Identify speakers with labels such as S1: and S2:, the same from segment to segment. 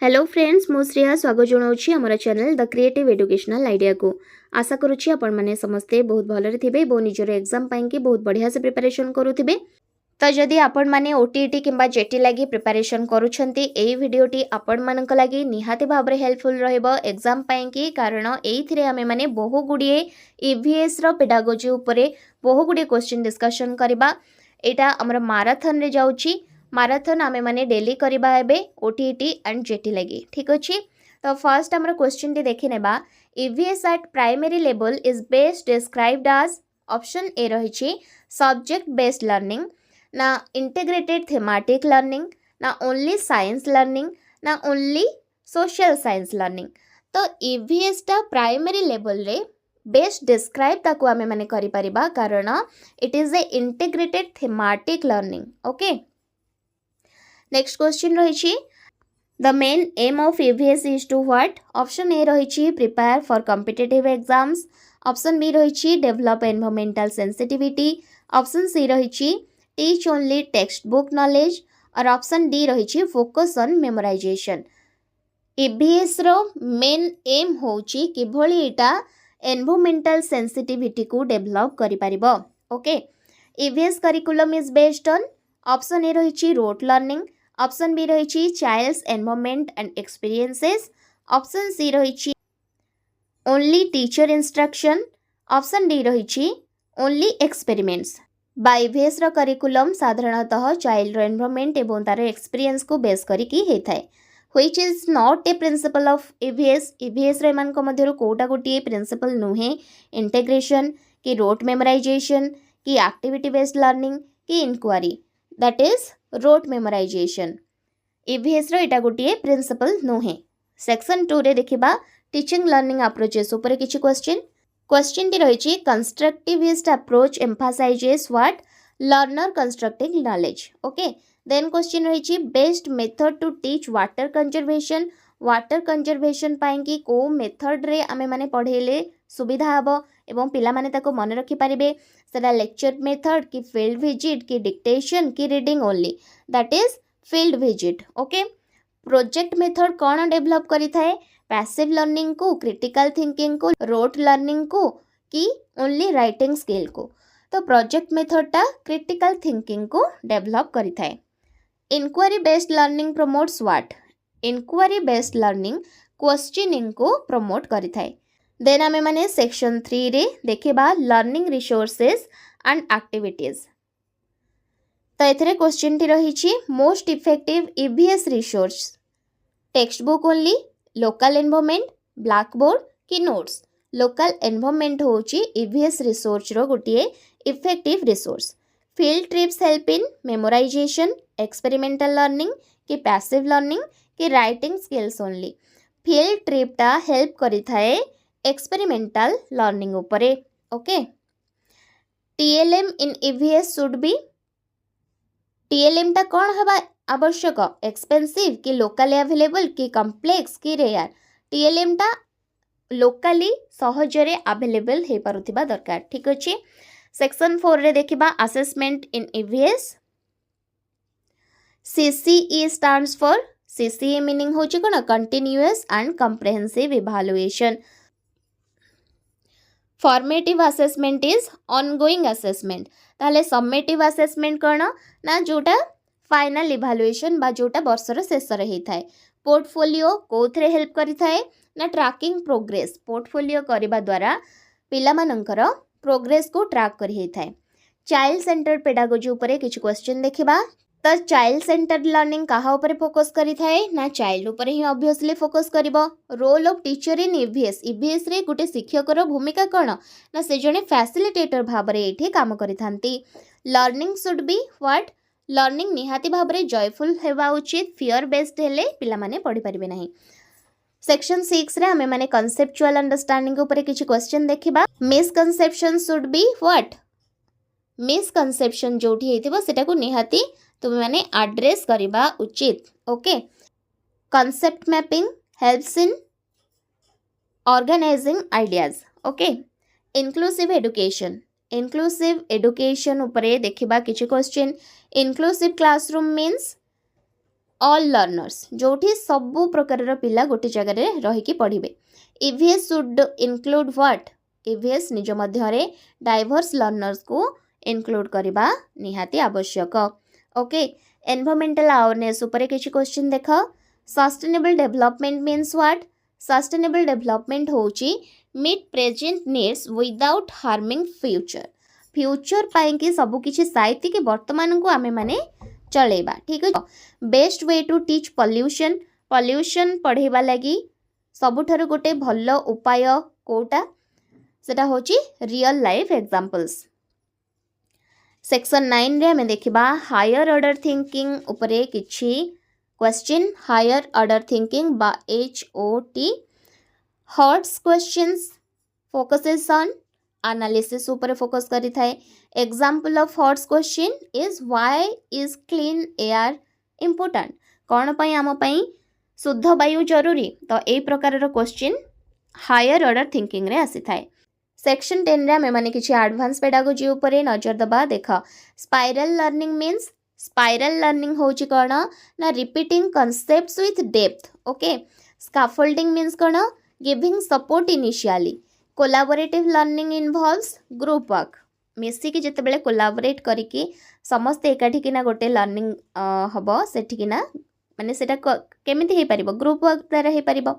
S1: Hello friends, मु श्रेया स्वागत जनाऊँगी आम channel the creative educational idea को। आशा करुच्ची आपण मैंने समस्ते बहुत भलरे थे और निजर एग्जाम पाई बहुत बढ़िया से प्रिपरेशन करुवे। तो जदि आपण मैंने ओटीईटी किंबा जेटी लगी प्रिपरेशन करुछंती एई वीडियोटी आपण मानक लगी निहाती भाव हेल्पफुल रहइबो एग्जाम पाई कारण एइथिरे आमे माने बहु गुडिए ईवीएस रो पेडागोजी उपरे बहु गुडिए क्वेश्चन डिस्कशन करबा। एटा हमर माराथन रे जाउची। माराथन आमे माने डेली करबा एबे ओटीईटी एंड जेटी लगी। ठीक अछि। तो फर्स्ट हमर क्वेश्चन टी देखि नेबा। EVS at primary level is best described as option A रहिछि सब्जेक्ट बेस्ड लर्निंग, ना इंटीग्रेटेड थीमेटिक लर्निंग, ना ओनली साइंस लर्निंग, ना ओनली सोशल साइंस लर्निंग। तो ईवीएस टा प्राइमरी लेवल रे बेस्ट डिस्क्राइब ताको आमे माने करि परिबा कारण it is a integrated thematic learning. Okay, next question रही the main aim of EVS is to what. Option A रही prepare for competitive exams, option B रही develop environmental sensitivity, option C रही teach only textbook knowledge और option D रही focus on memorisation. EVS रो main aim होची किभली एटा environmental sensitivity को डेवलप करि परिबो। Okay, EVS curriculum is based on option A रही रोट लर्निंग, ऑप्शन बी रही child's environment and experiences, option C रही only teacher instruction, option D रही ओनली एक्सपेरिमेंट्स। बाय ईवीएस रो करिकुलम साधारणतः चाइल्ड एनवायरमेंट एवं तार एक्सपीरियंस को बेस करिकी हेथाय। Which is not a principle of EVS. EVS रे मान को मध्यरु कोटा गोटिए प्रिंसिपल नुहे। इंटीग्रेशन कि रोट मेमोराइजेशन कि एक्टिविटी बेस्ड लर्निंग कि inquiry, that is rote memorisation. EVS रो एटा गोटिए प्रिंसिपल नुहे। सेक्शन 2 रे देखिबा टीचिंग लर्निंग अप्रोचेस ऊपर किछि क्वेश्चन टी रही constructivist approach emphasises what learner constructing knowledge. Okay, then question रही best method to teach water conservation. Water conservation पाई कि को मेथड रे आमे माने पढ़ेले सुविधा हबो एवं पिला माने ताको मन रखि पारिबे। सेटा लेक्चर मेथड कि फील्ड विजिट कि डिक्टेशन कि reading only, that is field visit. Okay, project method कौन डेवलप करि थाए पैसिव लर्निंग को, क्रिटिकल थिंकिंग को, रोट लर्निंग को कि ओनली राइटिंग स्किल को। तो प्रोजेक्ट मेथड टा क्रिटिकल थिंकिंग को डेवलप करि थाए। Inquiry based learning promotes what. Inquiry based learning questioning को प्रमोट करि थाए। देन आमे माने सेक्शन 3 रे देखिबा लर्निंग रिसोर्सेस एंड एक्टिविटीज। तो एथरे क्वेश्चन टी रही most effective EVS resource textbook only, local environment, blackboard कि नोट्स। लोकल एनवायरमेंट होची ईवीएस रिसोर्स रो गोटिए effective resource. Field trips help in memorisation, experimental learning कि पैसिव लर्निंग कि writing skills only. Field trip टा help करि थाए experimental learning उपरे। Okay, TLM in EVS should be. TLM टा कौन हवा आवश्यक, एक्सपेंसिव कि लोकली अवेलेबल कि कॉम्प्लेक्स कि रेयर। टीएलएम टा लोकली सहजरे अवेलेबल हे पारुथिबा दरकार। ठीक अछि। सेक्शन 4 रे देखिबा assessment in EVS. CCE stands for, CCE meaning होची कोन continuous and comprehensive evaluation. Formative assessment is ongoing assessment. ताले समेटिव असेसमेंट कौन ना जोटा फाइनल इवैल्यूएशन बा जोटा वर्षर शेष रे हेइ थाए। पोर्टफोलियो कोथरे हेल्प करि थाए ना ट्रैकिंग प्रोग्रेस। पोर्टफोलियो करिबा द्वारा पिला मानकर प्रोग्रेस को ट्रैक करि हेइ थाए। चाइल्ड सेंटर्ड पेडागोजी उपरे किछ क्वेश्चन देखिबा। तो चाइल्ड सेंटर्ड लर्निंग कहा उपरे फोकस करि थाए ना चाइल्ड उपरे ही ऑब्वियसली फोकस करिवो। Role of teacher in EVS. EVS रे गुटे शिक्षकर भूमिका कौन ना से जने फैसिलिटेटर भाव रे एठी काम करिथांती। Learning should be what. Learning निहाती भाव रे जॉयफुल हेबा उचित। फियर बेस्ड हेले पिला माने पढ़ी परिबे नाही। सेक्शन 6 रे हमें माने कॉन्सेप्चुअल अंडरस्टैंडिंग ऊपर किछि क्वेश्चन देखिबा। Misconception should be what. Misconception जोठी हेतिबो सेटा को निहाती तुम माने एड्रेस करिबा उचित। Okay, concept mapping helps in organising ideas. Okay, inclusive education. Inclusive education उपरे देखिबा किछि question. Inclusive classroom means all learners जोठी सबु प्रकार पिला गोटे जगह रहीकि पढ़िबे। EVS should include what EVS निज मध्यरे डाइवर्स लर्नर्स को इनक्लूड करबा निहाती आवश्यक। ओके एनवायरमेंटल अवेयरनेस ऊपर किछि क्वेश्चन देख। Sustainable development means what sustainable development होची meet present needs without harming future future पाई कि सब किछि साइति के वर्तमान को आमे माने चलेबा। ठीक है best way to teach pollution pollution पढ़ेबा लगी सबुठारु गोटे भल उपाय कोटा सेटा होची रियल लाइफ एग्जांपल्स। सेक्शन 9 रे हमें देखिबा हायर ऑर्डर थिंकिंग उपरे किछि क्वेश्चन। हायर ऑर्डर थिंकिंग बा HOT hots questions focuses on analysis ऊपर फोकस करी थाए। Example of hots question is why is clean air important कौन पई आम पई शुद्ध वायु जरूरी तो ए प्रकार क्वेश्चन हायर ऑर्डर थिंकिंग रे आसी थाए। सेक्शन 10 रे हमें माने किछि एडवांस पेडागोजी ऊपर नजर दबा। देख spiral learning means spiral learning होची कौन ना repeating concepts with depth. Okay scaffolding means कौन giving support initially. Collaborative learning involves group work मिसिकी जितेबाला कोलाबोरेट करिकी समस्ते एकाठी किना गोटे लर्निंग हम सेठिकिना माने सेटा केमिति हे परिबो ग्रुप वर्क द्वारा हे परिबो।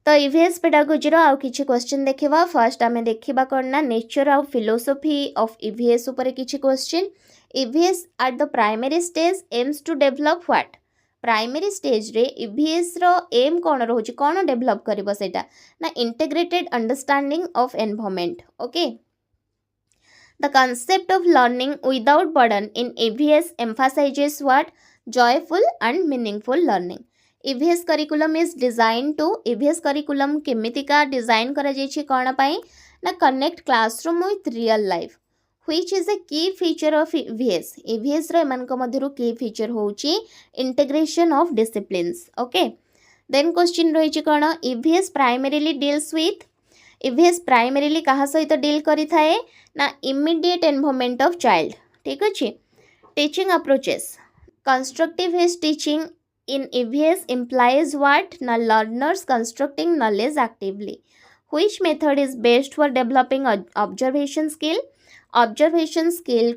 S1: तो ईवीएस पेडागोजी रो आउ किछि क्वेश्चन देखिबा। फर्स्ट आमे देखिबा करना nature of philosophy of EVS ऊपर किछि question. EVS at the primary stage aims to develop what primary stage रे ईवीएस रो एम कौन रोची कौन डेवलप करिबो सेटा ना integrated understanding of environment. Okay the concept of learning without burden in EVS emphasises what joyful and meaningful learning. EVS curriculum is design to EVS curriculum केमितिका design करा जायछि कोन पई ना connect classroom with real life which is a key feature of EVS. EVS रो एमानक मध्यरु key feature होउची integration of disciplines. Okay then question रहिछि कोन EVS primarily deals with EVS primarily कहा सहित डील करि थाए ना इमीडिएट एनवायरनमेंट ऑफ चाइल्ड। ठीक अछि teaching approaches constructivist teaching in EVS implies what na learners constructing knowledge actively. Which method is best for developing observation skill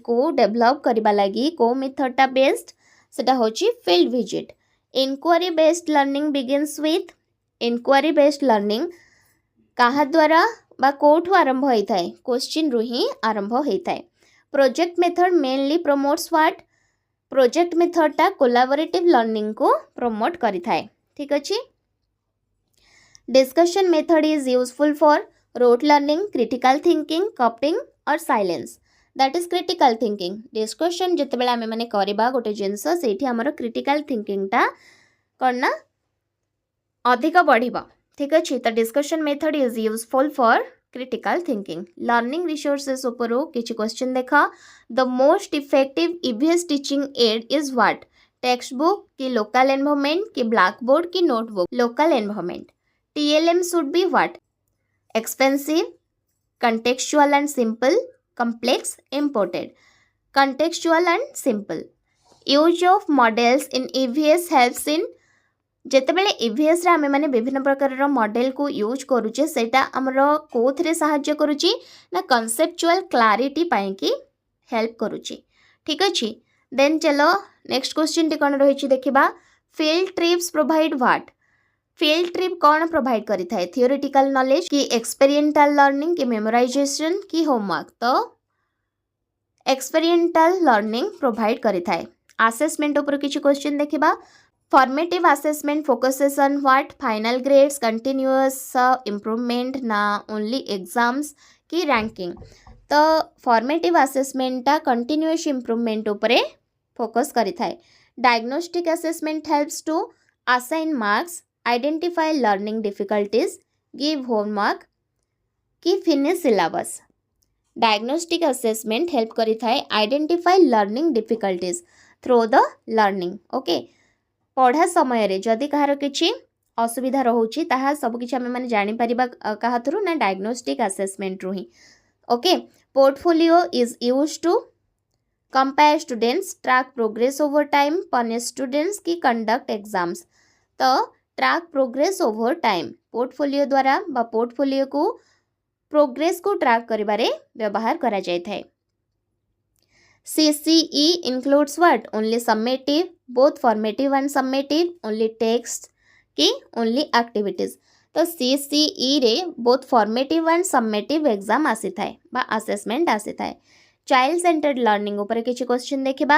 S1: को develop करिबा लागि को मेथड टा बेस्ट सेटा होची field visit. Inquiry based learning begins with inquiry based learning काहा द्वारा बा कोठु आरंभ होई थाए क्वेश्चन रु ही आरंभ होई थाए। Project method mainly promotes what project method टा कोलाबोरेटिव लर्निंग को प्रमोट करि थाए। ठीक अछि discussion method is useful for rote learning critical thinking copying or silence that is critical thinking. Discussion जते आमे माने करबा गोटे जिंस सेठी हमर क्रिटिकल थिंकिंग टा करना अधिक बढ़िबा। ठीक अछि तो discussion method is useful for critical thinking. Learning resources उपरो किछि क्वेश्चन देखा। The most effective EVS teaching add is what text book की लोकल एनवायरनमेंट की ब्लैक बोर्ड की notebook. Local environment TLM should be what expensive contextual and simple complex imported contextual and simple। Use of models in EVS helps in जेतेबेले EVS रे आमे माने विभिन्न प्रकार model को यूज करूचे सेटा हमर कोथरे सहाय्य करूची ना कॉन्सेप्चुअल क्लैरिटी पाए कि हेल्प करूची। ठीक अछि देन चलो नेक्स्ट क्वेश्चन टी कोन रहिची देखिबा। Field trips provide what field trip कौन प्रोवाइड करि थाए थियोरेटिकल नॉलेज की एक्सपेरिमेंटल लर्निंग की मेमोराइजेशन की होमवर्क। तो एक्सपेरिमेंटल लर्निंग प्रोवाइड करि थाए। असेसमेंट ऊपर किछि क्वेश्चन देखिबा। Formative assessment focuses on what final grades continuous improvement ना ओनली एग्जाम्स की रैंकिंग। तो फॉर्मेटिव असेसमेंट टा कंटिन्यूअस इंप्रूवमेंट ऊपर फोकस करि थाए। Diagnostic assessment helps to assign marks identify learning difficulties give homework की finish syllabus. Diagnostic assessment help करि थाए identify learning difficulties through the learning. Okay पढ़ा समय रे जदि कहार किछि असुविधा रहउछि ताहा सब किछि हम माने जानि परिबा कहा थ्रू ना डायग्नोस्टिक असेसमेंट रु ही। Okay portfolio is used to compare students, track progress over time, punish students की कंडक्ट एग्जाम्स। तो track progress over time portfolio द्वारा बा पोर्टफोलियो को प्रोग्रेस को ट्रैक करिबारे व्यवहार करा जाय थाए। CCE includes what? Only summative, both formative and summative, only text की only activities। तो CCE रे both formative and summative exam आसी थाए बा assessment आसी थाए। चाइल्ड सेंटर्ड लर्निंग ऊपर किछि क्वेश्चन देखिबा।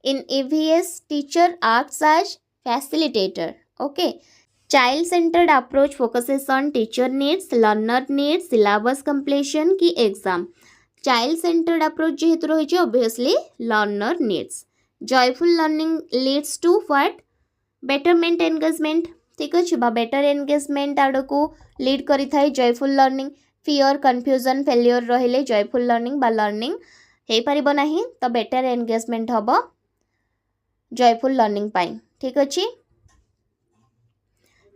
S1: In EVS teacher acts as facilitator। Okay, child centred approach focuses on teacher needs, learner needs, syllabus completion की एग्जाम। चाइल्ड सेंटर्ड अप्रोच जेहेतु रही obviously learner needs. Joyful learning leads to what? Betterment engagement. ठीक अच्छे बा better engagement आड़ को lead करी थाए joyful learning. Fear, confusion, failure रहिले जॉयफुल लर्निंग बा लर्निंग हे परिबो नाही, तो बेटर एंगेजमेंट हबो जॉयफुल लर्निंग पाई। ठीक अच्छे।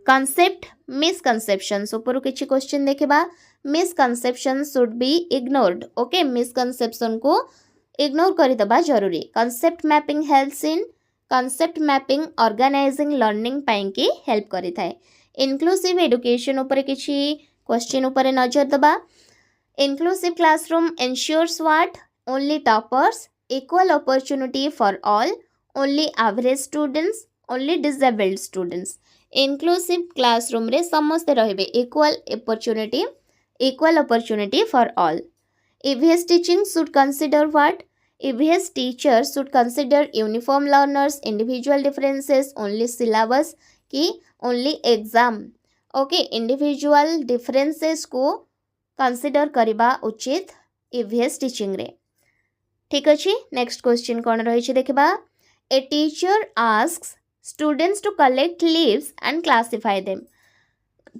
S1: कॉन्सेप्ट मिसकनसेप्शंस ऊपर किछि क्वेश्चन देखिबा। Misconception should be ignored. Okay, misconception को इग्नोर करि दबा जरूरी। Concept mapping helps in concept mapping organising learning पाई की हेल्प करि थाए। इनक्लूसिव एजुकेशन ऊपर किछि क्वेश्चन ऊपर नजर दबा। Inclusive classroom ensures what? Only toppers, equal opportunity for all, only average students, only disabled students. Inclusive classroom रे समस्ते रहिबे, equal opportunity for all. EVS teaching should consider what? EVS teachers should consider uniform learners, individual differences, only syllabus की only exam। Okay, individual differences को consider करिबा उचित EVS teaching रे। ठीक अछि। नेक्स्ट क्वेश्चन कोन रही देखिबा। A teacher asks students to collect leaves and classify them.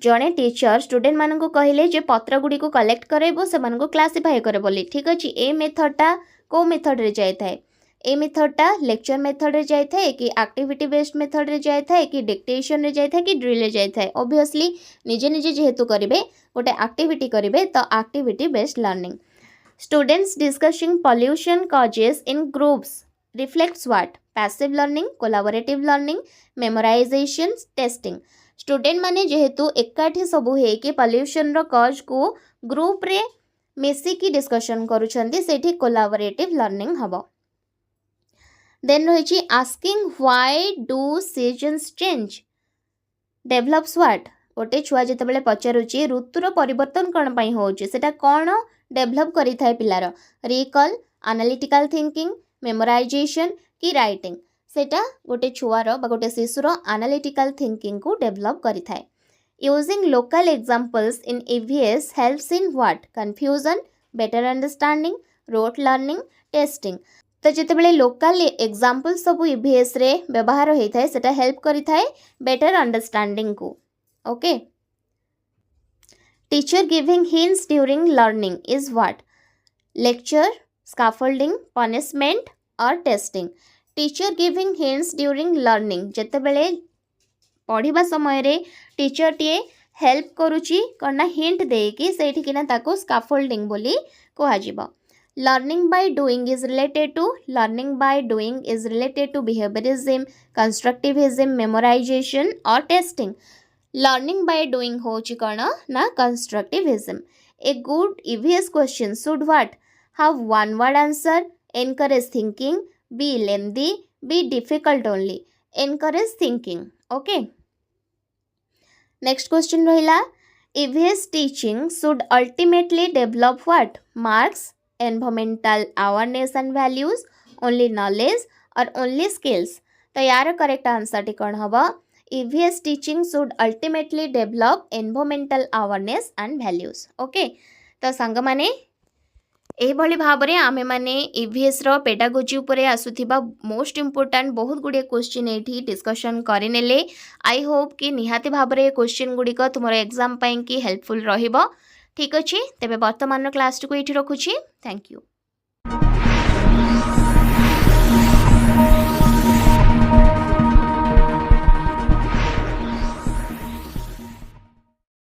S1: जड़े टीचर स्टूडेंट मान को कहले जे पत्र गुड़ी को कलेक्ट करेबो से मान को क्लासिफाई करे बोली। ठीक अछि। ए मेथडटा को मेथड रे जाय थाए? ए मेथडटा लेक्चर मेथड रे जाय थाए कि एक्टिविटी बेस्ड मेथड रे जाय थाए कि डिक्टेशन रे जाय थाए कि ड्रिल रे जाय थाए? ऑब्वियसली निजे निजे जेहेतु करिवे गोटे एक्टिविटी करिवे तो activity based learning. Students discussing pollution causes in groups reflects what? Passive learning, collaborative learning, memorisation, testing. Student माने जेहेतु एकाठी सबु हे कि पॉल्यूशन रो कॉज को ग्रुप रे मिसिकी डिस्कशन करूछंती सेठी कोलैबोरेटिव लर्निंग हबो। देन रहिछि asking why do seasons change develops what? गोटे छुआ जेतेबेले पचारुछि ऋतुर परिवर्तन कोन पई होउछि सेटा कोन डेवलप करि थाए पिलार? रिकॉल, एनालिटिकल थिंकिंग, मेमोराइजेशन की राइटिंग। सेटा गोटे छुआर बा गोटे शिशुर एनालिटिकल थिंकिंग को डेवलप करि थाए। Using local examples in EVS helps in what? Confusion, better understanding, rote learning, testing. तो जेतेबेले लोकल एग्जांपल सब EVS रे व्यवहार होई थाए सेटा हेल्प करि थाए बेटर अंडरस्टैंडिंग को। Okay, teacher giving hints during learning is what? Lecture, scaffolding, punishment or testing. Teacher giving hints during learning जेतेबेले पढ़िबा समय रे टीचर टीए हेल्प करूची करना हिंट देकी सेठी किना ताको स्कैफोल्डिंग बोली कहा जिवो। Learning by doing is related to behaviourism, constructivism, memorisation और टेस्टिंग। लर्निंग बाय डूइंग होची कण ना constructivism. A good EVS question should what? Have one word answer, encourage thinking, be lengthy, be difficult only, encourage thinking। okay, next question रहिला। EVS teaching should ultimately develop what? Marks, environmental awareness and values, only knowledge or only skills। तो यार correct answer T कौन हबो? EVS teaching should ultimately develop environmental awareness and values। Okay, तो सांग माने एभली भाबरे आमे माने EVS रो पेडागोजी उपरे आसुथिबा मोस्ट इंपोर्टेंट बहुत गुडे क्वेश्चन एठी डिस्कशन करिनेले। आई होप कि निहाती भाबरे क्वेश्चन गुडी को तुमरो एग्जाम पई कि हेल्पफुल रहिबो। ठीक अछि, तेबे वर्तमान क्लास को एठी रखुछि। Thank you.